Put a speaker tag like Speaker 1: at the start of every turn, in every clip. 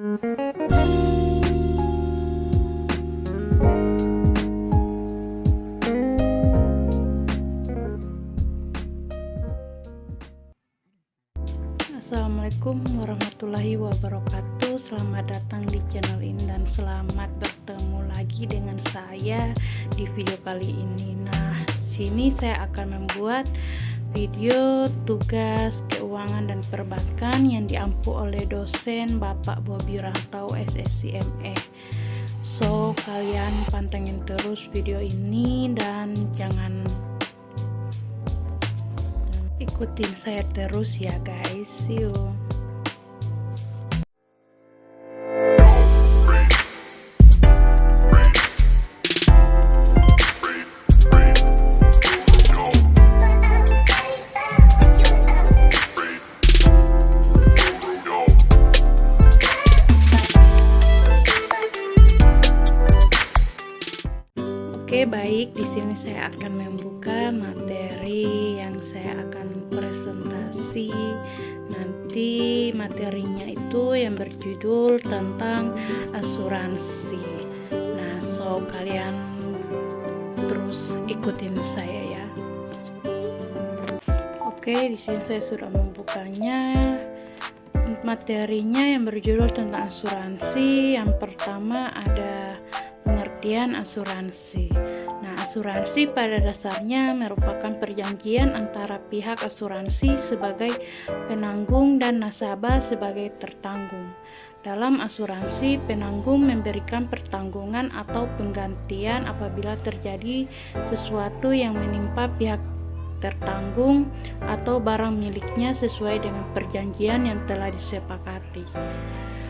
Speaker 1: Assalamualaikum warahmatullahi wabarakatuh. Selamat datang di channel ini dan selamat bertemu lagi dengan saya di video kali ini. Nah, sini saya akan membuat video tugas keuangan dan perbankan yang diampu oleh dosen Bapak Bobi Rantau SSCME. So, kalian pantengin terus video ini dan jangan ikutin saya terus ya guys. See you. Oke, baik, di sini saya akan membuka materi yang saya akan presentasi. Nanti materinya itu yang berjudul tentang asuransi. Nah, so kalian terus ikutin saya ya. Oke, di sini saya sudah membukanya. Materinya yang berjudul tentang asuransi. Yang pertama ada pengertian asuransi. Nah, asuransi pada dasarnya merupakan perjanjian antara pihak asuransi sebagai penanggung dan nasabah sebagai tertanggung. Dalam asuransi, penanggung memberikan pertanggungan atau penggantian apabila terjadi sesuatu yang menimpa pihak tertanggung atau barang miliknya sesuai dengan perjanjian yang telah disepakati.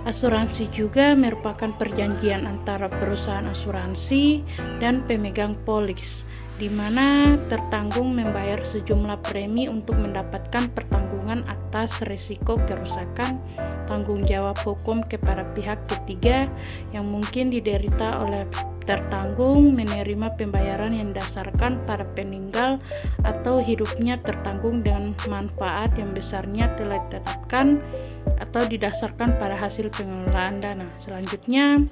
Speaker 1: Asuransi juga merupakan perjanjian antara perusahaan asuransi dan pemegang polis, di mana tertanggung membayar sejumlah premi untuk mendapatkan pertanggungan atas risiko kerusakan tanggung jawab hukum kepada pihak ketiga yang mungkin diderita oleh tertanggung, menerima pembayaran yang didasarkan pada peninggal atau hidupnya tertanggung dengan manfaat yang besarnya telah ditetapkan atau didasarkan pada hasil pengelolaan dana. Selanjutnya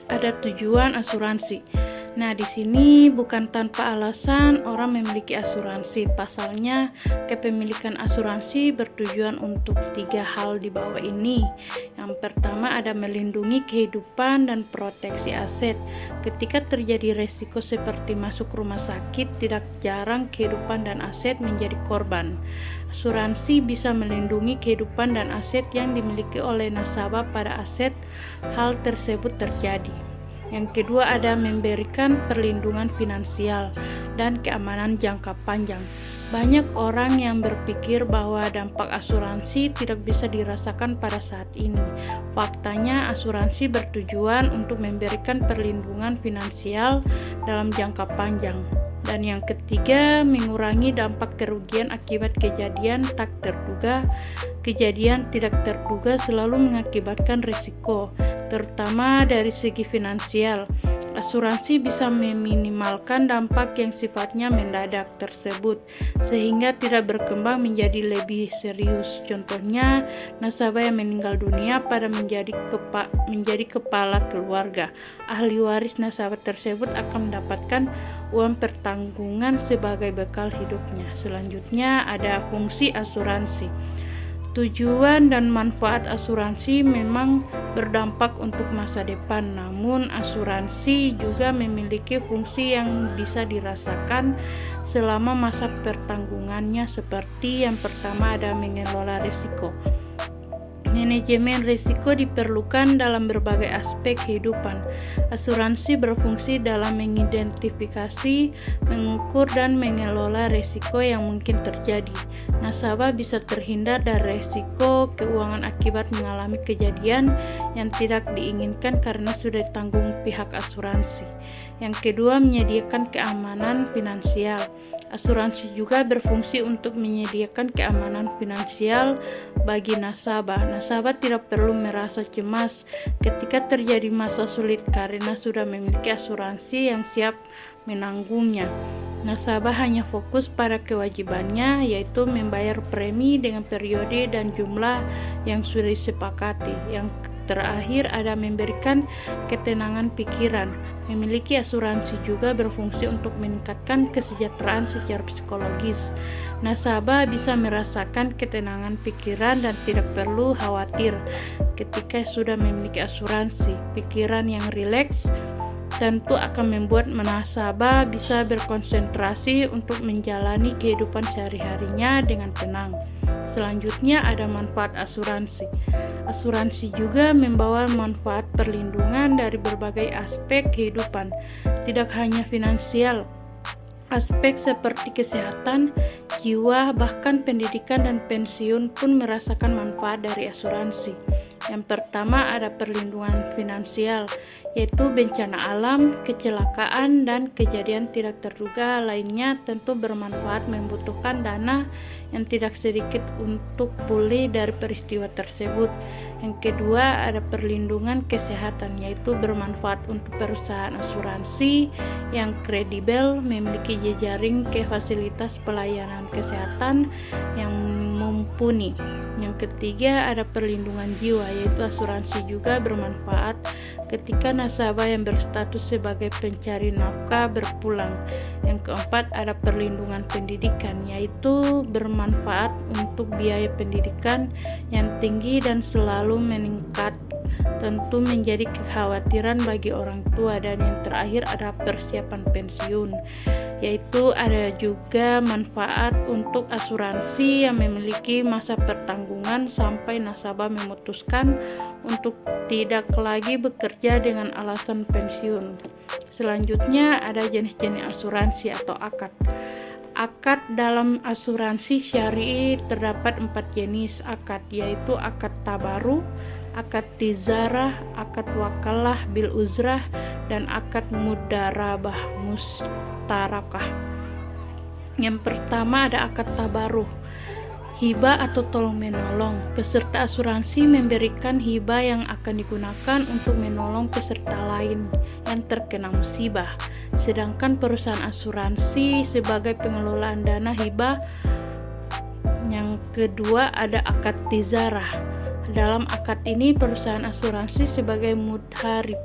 Speaker 1: ada tujuan asuransi. Nah, di sini bukan tanpa alasan orang memiliki asuransi. Pasalnya, kepemilikan asuransi bertujuan untuk 3 hal di bawah ini. Yang pertama ada melindungi kehidupan dan proteksi aset. Ketika terjadi resiko seperti masuk rumah sakit, tidak jarang kehidupan dan aset menjadi korban. Asuransi bisa melindungi kehidupan dan aset yang dimiliki oleh nasabah pada aset hal tersebut terjadi. Yang kedua ada memberikan perlindungan finansial dan keamanan jangka panjang. Banyak orang yang berpikir bahwa dampak asuransi tidak bisa dirasakan pada saat ini. Faktanya asuransi bertujuan untuk memberikan perlindungan finansial dalam jangka panjang. Dan yang ketiga, mengurangi dampak kerugian akibat kejadian tak terduga. Kejadian tidak terduga selalu mengakibatkan risiko, terutama dari segi finansial. Asuransi bisa meminimalkan dampak yang sifatnya mendadak tersebut, sehingga tidak berkembang menjadi lebih serius. Contohnya, nasabah yang meninggal dunia pada menjadi kepala keluarga. Ahli waris nasabah tersebut akan mendapatkan uang pertanggungan sebagai bekal hidupnya. Selanjutnya ada fungsi asuransi. Tujuan dan manfaat asuransi memang berdampak untuk masa depan, namun asuransi juga memiliki fungsi yang bisa dirasakan selama masa pertanggungannya, seperti yang pertama ada mengelola risiko. Manajemen risiko diperlukan dalam berbagai aspek kehidupan. Asuransi berfungsi dalam mengidentifikasi, mengukur, dan mengelola risiko yang mungkin terjadi. Nasabah bisa terhindar dari risiko keuangan akibat mengalami kejadian yang tidak diinginkan karena sudah ditanggung pihak asuransi. Yang kedua, menyediakan keamanan finansial. Asuransi juga berfungsi untuk menyediakan keamanan finansial bagi nasabah. Nasabah tidak perlu merasa cemas ketika terjadi masa sulit karena sudah memiliki asuransi yang siap menanggungnya. Nasabah hanya fokus pada kewajibannya, yaitu membayar premi dengan periode dan jumlah yang sudah disepakati. Yang terakhir ada memberikan ketenangan pikiran. Memiliki asuransi juga berfungsi untuk meningkatkan kesejahteraan secara psikologis. Nasabah bisa merasakan ketenangan pikiran dan tidak perlu khawatir ketika sudah memiliki asuransi. Pikiran yang rileks tentu akan membuat nasabah bisa berkonsentrasi untuk menjalani kehidupan sehari-harinya dengan tenang. Selanjutnya ada manfaat asuransi. Asuransi juga membawa manfaat perlindungan dari berbagai aspek kehidupan, tidak hanya finansial. Aspek seperti kesehatan, jiwa, bahkan pendidikan dan pensiun pun merasakan manfaat dari asuransi. Yang pertama ada perlindungan finansial, yaitu bencana alam, kecelakaan, dan kejadian tidak terduga lainnya tentu bermanfaat membutuhkan dana yang tidak sedikit untuk pulih dari peristiwa tersebut. Yang kedua ada perlindungan kesehatan, yaitu bermanfaat untuk perusahaan asuransi yang kredibel, memiliki jejaring ke fasilitas pelayanan kesehatan yang mumpuni. Yang ketiga ada perlindungan jiwa, yaitu asuransi juga bermanfaat ketika nasabah yang berstatus sebagai pencari nafkah berpulang. Yang keempat ada perlindungan pendidikan, yaitu bermanfaat untuk biaya pendidikan yang tinggi dan selalu meningkat, tentu menjadi kekhawatiran bagi orang tua. Dan yang terakhir ada persiapan pensiun, yaitu ada juga manfaat untuk asuransi yang memiliki masa pertanggungan sampai nasabah memutuskan untuk tidak lagi bekerja dengan alasan pensiun. Selanjutnya ada jenis-jenis asuransi atau akad. Akad dalam asuransi syar'i terdapat 4 jenis akad, yaitu akad tabaru, akad tizarah, akad wakalah bil uzrah, dan akad mudarabah mustarakah. Yang pertama ada akad tabaruh, hibah atau tolong menolong. Peserta asuransi memberikan hibah yang akan digunakan untuk menolong peserta lain yang terkena musibah, sedangkan perusahaan asuransi sebagai pengelolaan dana hibah. Yang kedua ada akad tizarah. Dalam akad ini perusahaan asuransi sebagai mudharib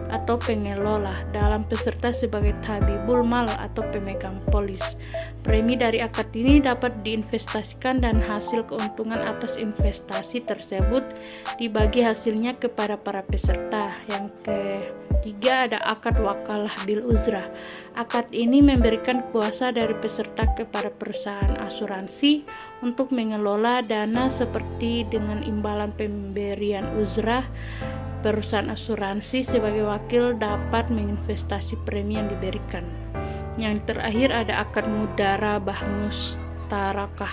Speaker 1: atau pengelola, dalam peserta sebagai tabibul mal atau pemegang polis. Premi dari akad ini dapat diinvestasikan dan hasil keuntungan atas investasi tersebut dibagi hasilnya kepada para peserta. Yang ketiga ada akad wakalah bil uzrah. Akad ini memberikan kuasa dari peserta kepada perusahaan asuransi untuk mengelola dana seperti dengan imbalan pemberian uzrah. Perusahaan asuransi sebagai wakil dapat menginvestasi premi yang diberikan. Yang terakhir ada akad mudarabah mustarakah.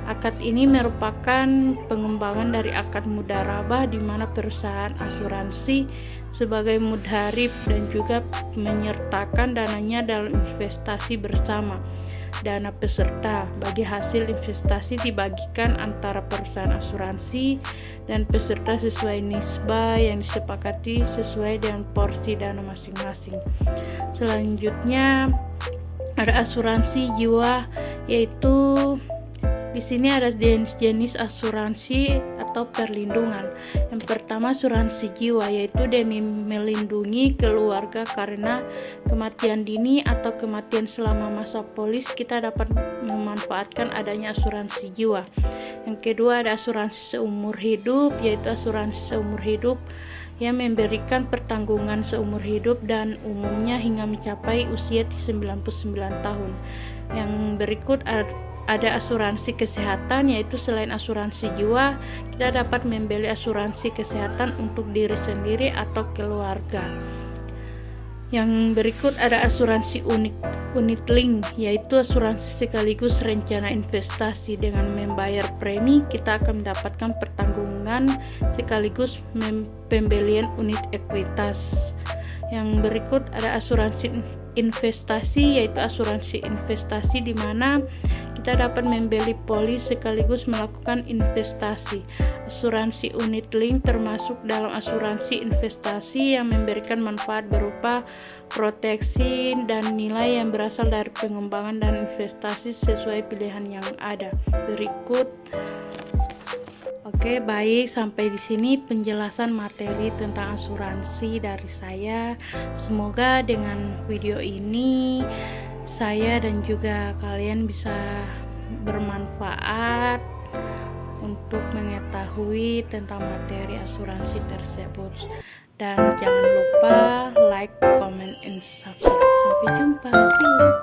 Speaker 1: Akad ini merupakan pengembangan dari akad mudarabah di mana perusahaan asuransi sebagai mudharib dan juga menyertakan dananya dalam investasi bersama. Dana peserta bagi hasil investasi dibagikan antara perusahaan asuransi dan peserta sesuai nisbah yang disepakati sesuai dengan porsi dana masing-masing. Selanjutnya ada asuransi jiwa, yaitu di sini ada jenis asuransi atau perlindungan. Yang pertama asuransi jiwa, yaitu demi melindungi keluarga karena kematian dini atau kematian selama masa polis, kita dapat memanfaatkan adanya asuransi jiwa. Yang kedua ada asuransi seumur hidup, yaitu asuransi seumur hidup yang memberikan pertanggungan seumur hidup dan umumnya hingga mencapai usia 99 tahun. Yang berikut ada asuransi kesehatan, yaitu selain asuransi jiwa, kita dapat membeli asuransi kesehatan untuk diri sendiri atau keluarga. Yang berikut ada asuransi unit link, yaitu asuransi sekaligus rencana investasi. Dengan membayar premi, kita akan mendapatkan pertanggungan sekaligus pembelian unit ekuitas. Yang berikut ada asuransi investasi, yaitu asuransi investasi di mana kita dapat membeli polis sekaligus melakukan investasi. Asuransi unit link termasuk dalam asuransi investasi yang memberikan manfaat berupa proteksi dan nilai yang berasal dari pengembangan dan investasi sesuai pilihan yang ada. Berikut Oke, baik, sampai di sini penjelasan materi tentang asuransi dari saya. Semoga dengan video ini saya dan juga kalian bisa bermanfaat untuk mengetahui tentang materi asuransi tersebut. Dan jangan lupa like, comment, and subscribe. Sampai jumpa, see you.